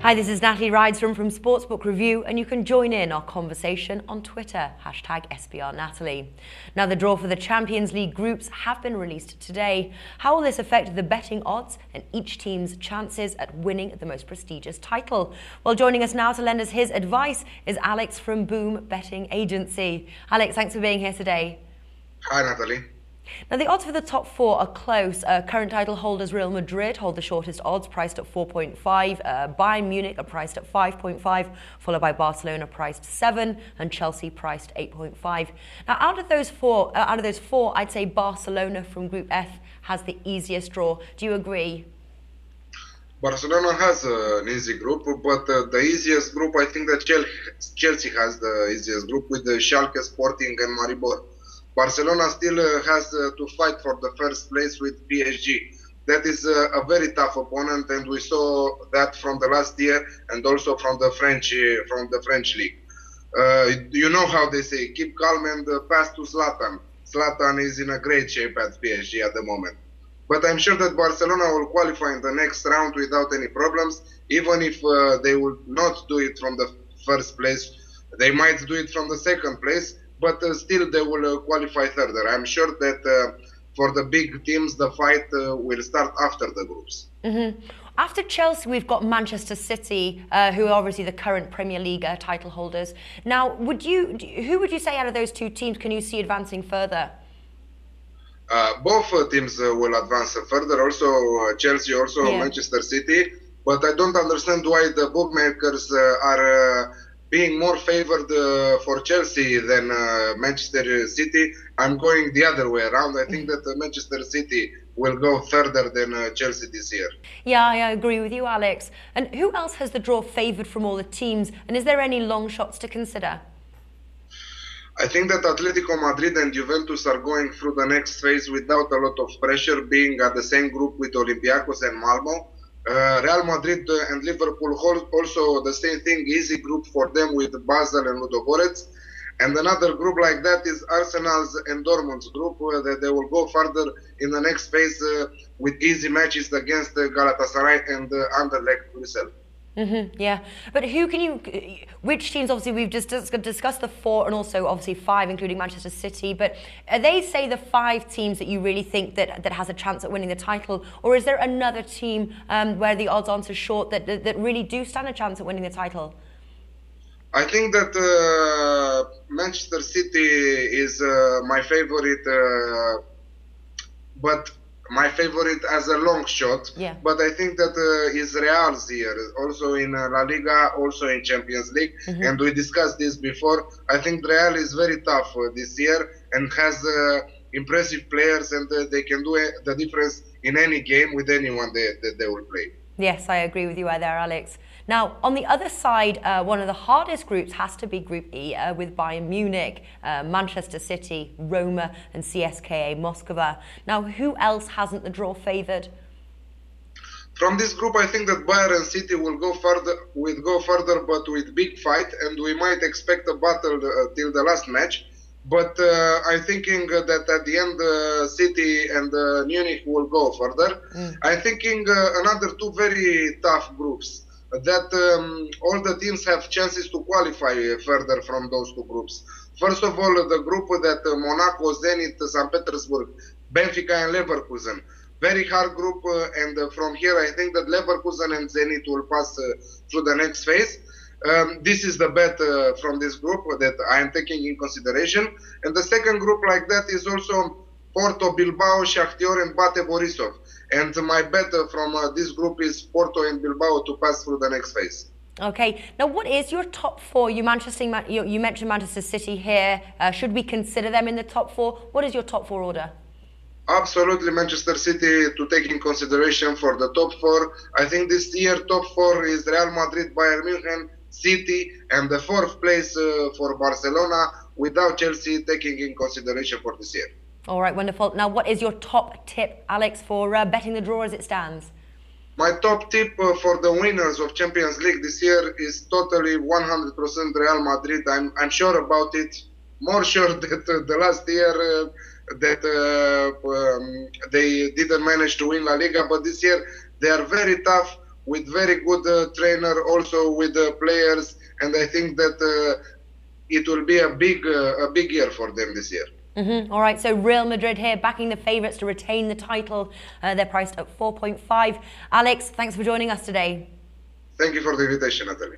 Hi, this is Natalie Rydstrom from Sportsbook Review, and you can join in our conversation on Twitter, #SBRNatalie. Now, the draw for the Champions League groups have been released today. How will this affect the betting odds and each team's chances at winning the most prestigious title? Well, joining us now to lend us his advice is Alex from Boom Betting Agency. Alex, thanks for being here today. Hi, Natalie. Now, the odds for the top four are close. Current title holders Real Madrid hold the shortest odds, priced at 4.5. Bayern Munich are priced at 5.5, followed by Barcelona, priced 7, and Chelsea, priced 8.5. Now, out of those four, I'd say Barcelona from Group F has the easiest draw. Do you agree? Barcelona has an easy group, but the easiest group, I think that Chelsea has the easiest group with the Schalke, Sporting, and Maribor. Barcelona still has to fight for the first place with PSG. That is a very tough opponent, and we saw that from the last year and also from the French league. You know how they say, keep calm and pass to Zlatan. Zlatan is in a great shape at PSG at the moment. But I'm sure that Barcelona will qualify in the next round without any problems, even if they will not do it from the first place. They might do it from the second place, but still they will qualify further. I'm sure that for the big teams, the fight will start after the groups. After Chelsea, we've got Manchester City, who are obviously the current Premier League title holders. Now, who would you say out of those two teams can you see advancing further? Both teams will advance further, also Chelsea, also Manchester City. But I don't understand why the bookmakers are being more favored for Chelsea than Manchester City. I'm going the other way around. I think that Manchester City will go further than Chelsea this year. Yeah, I agree with you, Alex. And who else has the draw favoured from all the teams? And is there any long shots to consider? I think that Atletico Madrid and Juventus are going through the next phase without a lot of pressure, being at the same group with Olympiacos and Malmo. Real Madrid and Liverpool hold also the same thing, easy group for them with Basel and Ludogorets. And another group like that is Arsenal's and Dortmund's group, that they will go further in the next phase with easy matches against Galatasaray and Anderlecht Brussels. Yeah, but which teams, obviously we've just discussed the 4 and also obviously 5, including Manchester City, but are they, say, the 5 teams that you really think that has a chance at winning the title, or is there another team where the odds aren't so short that really do stand a chance at winning the title? I think that Manchester City is my favorite, but my favorite as a long shot. Yeah. But I think that is Real's year, also in La Liga, also in Champions League. And we discussed this before. I think Real is very tough this year and has impressive players, and they can do the difference in any game with anyone that they will play. Yes, I agree with you there, Alex. Now, on the other side, one of the hardest groups has to be Group E, with Bayern Munich, Manchester City, Roma, and CSKA Moscow. Now, who else hasn't the draw favoured? From this group, I think that Bayern and City will go further, but with big fight, and we might expect a battle till the last match. But I'm thinking that at the end, City and Munich will go further. I'm thinking another 2 very tough groups, that all the teams have chances to qualify further from those 2 groups. First of all, the group that Monaco, Zenit, St. Petersburg, Benfica and Leverkusen. Very hard group, and from here I think that Leverkusen and Zenit will pass through the next phase. This is the bet from this group that I am taking in consideration. And the second group like that is also Porto, Bilbao, Shakhtar and Bate Borisov. And my bet from this group is Porto and Bilbao to pass through the next phase. Okay. Now, what is your top 4? You mentioned Manchester City here. Should we consider them in the top 4? What is your top 4 order? Absolutely, Manchester City to take in consideration for the top 4. I think this year top 4 is Real Madrid, Bayern Munich, City, and the 4th place for Barcelona, without Chelsea taking in consideration for this year. All right, wonderful. Now, what is your top tip, Alex, for betting the draw as it stands? My top tip for the winners of Champions League this year is totally 100% Real Madrid. I'm sure about it, more sure that the last year that they didn't manage to win La Liga, but this year they are very tough. with very good trainer, also with players, and I think that it will be a big year for them this year. All right, so Real Madrid here backing the favourites to retain the title. They're priced at 4.5. Alex, thanks for joining us today. Thank you for the invitation, Natalie.